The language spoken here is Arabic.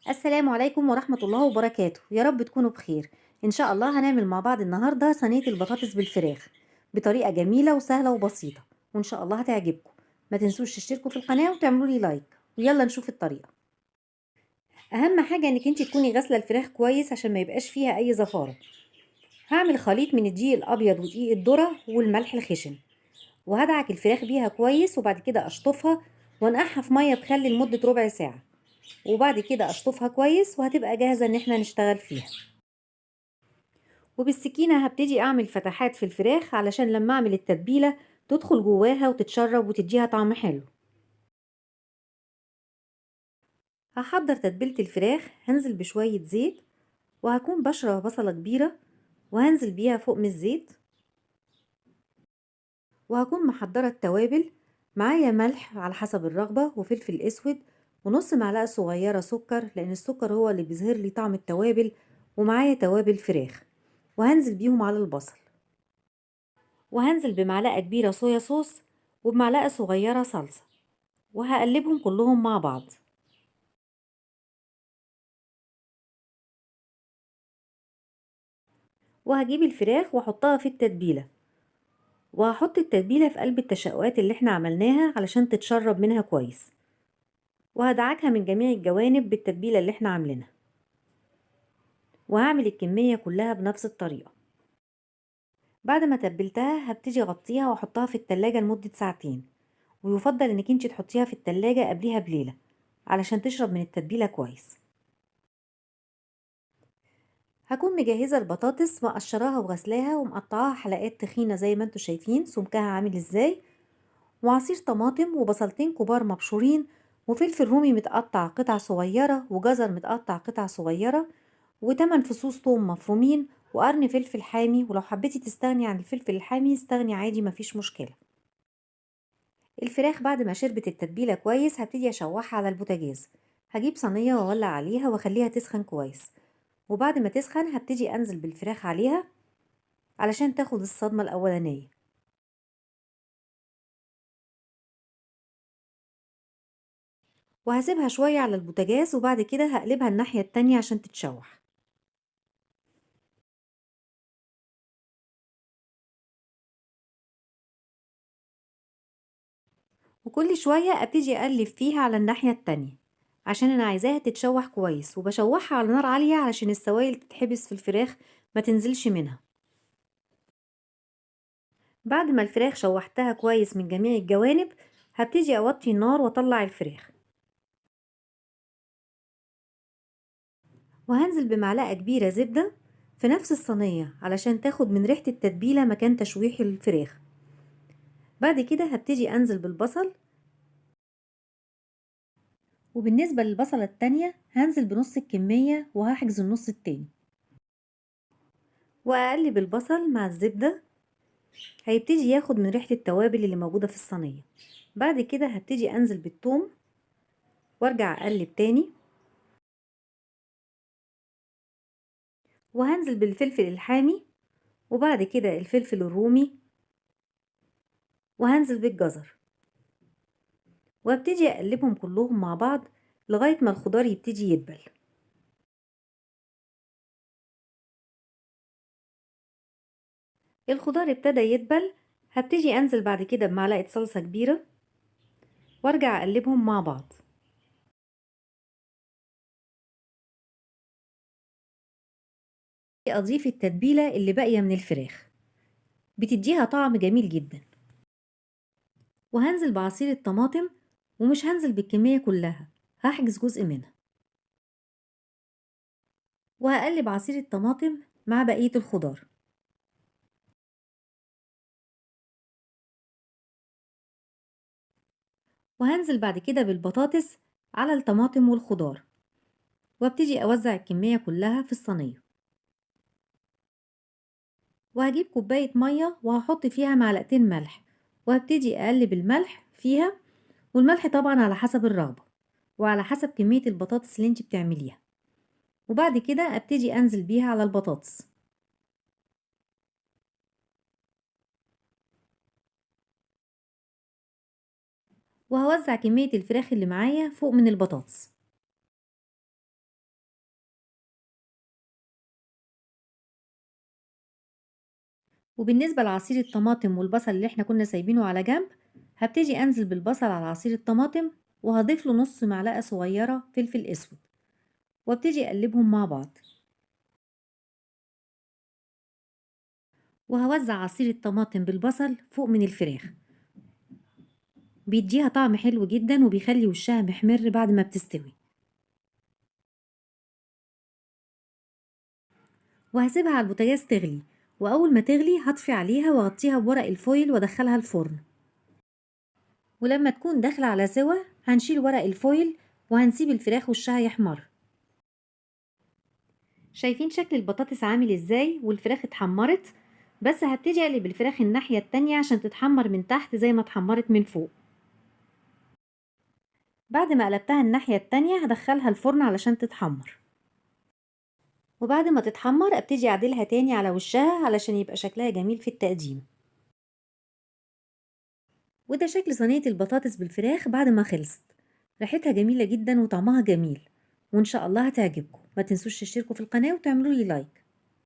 السلام عليكم ورحمة الله وبركاته، يا رب تكونوا بخير. إن شاء الله هنعمل مع بعض النهاردة صينية البطاطس بالفراخ بطريقة جميلة وسهلة وبسيطة، وإن شاء الله هتعجبكم. ما تنسوش تشتركوا في القناة وتعملوا لي لايك، ويلا نشوف الطريقة. أهم حاجة إنك انت تكوني غاسلة الفراخ كويس عشان ما يبقاش فيها أي زفارة. هعمل خليط من الدقيق الأبيض ودقيق الذرة والملح الخشن، وهدعك الفراخ بيها كويس، وبعد كده أشطفها وانقعها في مية بخل لمدة ربع ساعة، وبعد كده أشطفها كويس وهتبقى جاهزة إن احنا نشتغل فيها. وبالسكينة هبتدي أعمل فتحات في الفراخ علشان لما أعمل التتبيلة تدخل جواها وتتشرب وتديها طعم حلو. هحضر تتبيلة الفراخ، هنزل بشوية زيت، وهكون بشرة بصلة كبيرة وهنزل بيها فوق من الزيت، وهكون محضرة التوابل. معايا ملح على حسب الرغبة وفلفل اسود ونص معلقة صغيرة سكر، لأن السكر هو اللي بيظهر لي طعم التوابل. ومعايا توابل فراخ، وهنزل بيهم على البصل، وهنزل بمعلقة كبيرة صويا صوص وبمعلقة صغيرة صلصة، وهقلبهم كلهم مع بعض. وهجيب الفراخ واحطها في التتبيلة، وهحط التتبيلة في قلب التشققات اللي احنا عملناها علشان تتشرب منها كويس، وهدعكها من جميع الجوانب بالتتبيلة اللي احنا عاملينها. وهعمل الكمية كلها بنفس الطريقة. بعد ما تبلتها هبتدي اغطيها واحطها في التلاجة لمدة ساعتين، ويفضل انك انت تحطيها في التلاجة قبلها بليلة علشان تشرب من التتبيلة كويس. هكون مجهزة البطاطس مقشراها وغسلاها ومقطعاها حلقات تخينة زي ما انتوا شايفين سمكها عامل ازاي، وعصير طماطم وبصلتين كبار مبشورين، وفلفل رومي متقطع قطع صغيرة، وجزر متقطع قطع صغيرة، و8 فصوص توم مفرومين، وقرن فلفل حامي. ولو حبيتي تستغني عن الفلفل الحامي استغني عادي، مفيش مشكلة. الفراخ بعد ما شربت التتبيلة كويس هبتدي اشوحها على البوتاجاز. هجيب صينية واولع عليها واخليها تسخن كويس، وبعد ما تسخن هبتدي انزل بالفراخ عليها علشان تاخد الصدمة الاولانية، وهسيبها شوية على البوتاجاز، وبعد كده هقلبها الناحية التانية عشان تتشوح. وكل شوية ابتدي اقلب فيها على الناحية التانية عشان انا عايزاها تتشوح كويس، وبشوحها على نار عالية علشان السوائل تتحبس في الفراخ ما تنزلش منها. بعد ما الفراخ شوحتها كويس من جميع الجوانب هبتدي اوطي النار واطلع الفراخ، وهنزل بمعلقة كبيرة زبدة في نفس الصينية علشان تاخد من ريحة التتبيلة مكان تشويح الفراخ. بعد كده هبتدي انزل بالبصل، وبالنسبة للبصلة التانية هنزل بنص الكمية وهحجز النص التاني، وأقلب البصل مع الزبدة. هيبتدي ياخد من ريحة التوابل اللي موجودة في الصينية. بعد كده هبتدي أنزل بالثوم وارجع أقلب تاني، وهنزل بالفلفل الحامي، وبعد كده الفلفل الرومي، وهنزل بالجزر، وابتدي أقلبهم كلهم مع بعض لغاية ما الخضار يبتدي يدبل. الخضار ابتدى يدبل، هبتدي أنزل بعد كده بمعلقة صلصة كبيرة وارجع أقلبهم مع بعض. أضيف التتبيلة اللي باقية من الفراخ، بتديها طعم جميل جدا. وهنزل بعصير الطماطم، ومش هنزل بالكمية كلها، هحجز جزء منها، وهقلب عصير الطماطم مع بقية الخضار. وهنزل بعد كده بالبطاطس على الطماطم والخضار، وابتدي أوزع الكمية كلها في الصينية. وهجيب كوباية مية وهحط فيها معلقتين ملح، وهبتدي أقلب الملح فيها، والملح طبعا على حسب الرغبة وعلى حسب كمية البطاطس اللي انت بتعمليها. وبعد كده ابتدي أنزل بيها على البطاطس، وهوزع كمية الفراخ اللي معايا فوق من البطاطس. وبالنسبة لعصير الطماطم والبصل اللي احنا كنا سايبينه على جنب، هبتدي انزل بالبصل على عصير الطماطم، وهضيف له نص معلقة صغيرة فلفل اسود، وابتدي اقلبهم مع بعض. وهوزع عصير الطماطم بالبصل فوق من الفراخ، بيديها طعم حلو جدا وبيخلي وشها محمر بعد ما بتستوي. وهسيبها على البوتاجاز تغلي، واول ما تغلي هطفي عليها واغطيها بورق الفويل وادخلها الفرن. ولما تكون داخلة على سوا هنشيل ورق الفويل وهنسيب الفراخ وشها يحمر. شايفين شكل البطاطس عامل ازاي والفراخ اتحمرت؟ بس هبتدي اقلب الفراخ الناحية التانية عشان تتحمر من تحت زي ما اتحمرت من فوق. بعد ما قلبتها الناحية التانية هدخلها الفرن علشان تتحمر. وبعد ما تتحمر ابتدي اعدلها تاني على وشها علشان يبقى شكلها جميل في التقديم. وده شكل صينية البطاطس بالفراخ بعد ما خلصت. ريحتها جميلة جدا وطعمها جميل، وإن شاء الله هتعجبكم. ما تنسوش تشتركوا في القناة وتعملوا لي لايك.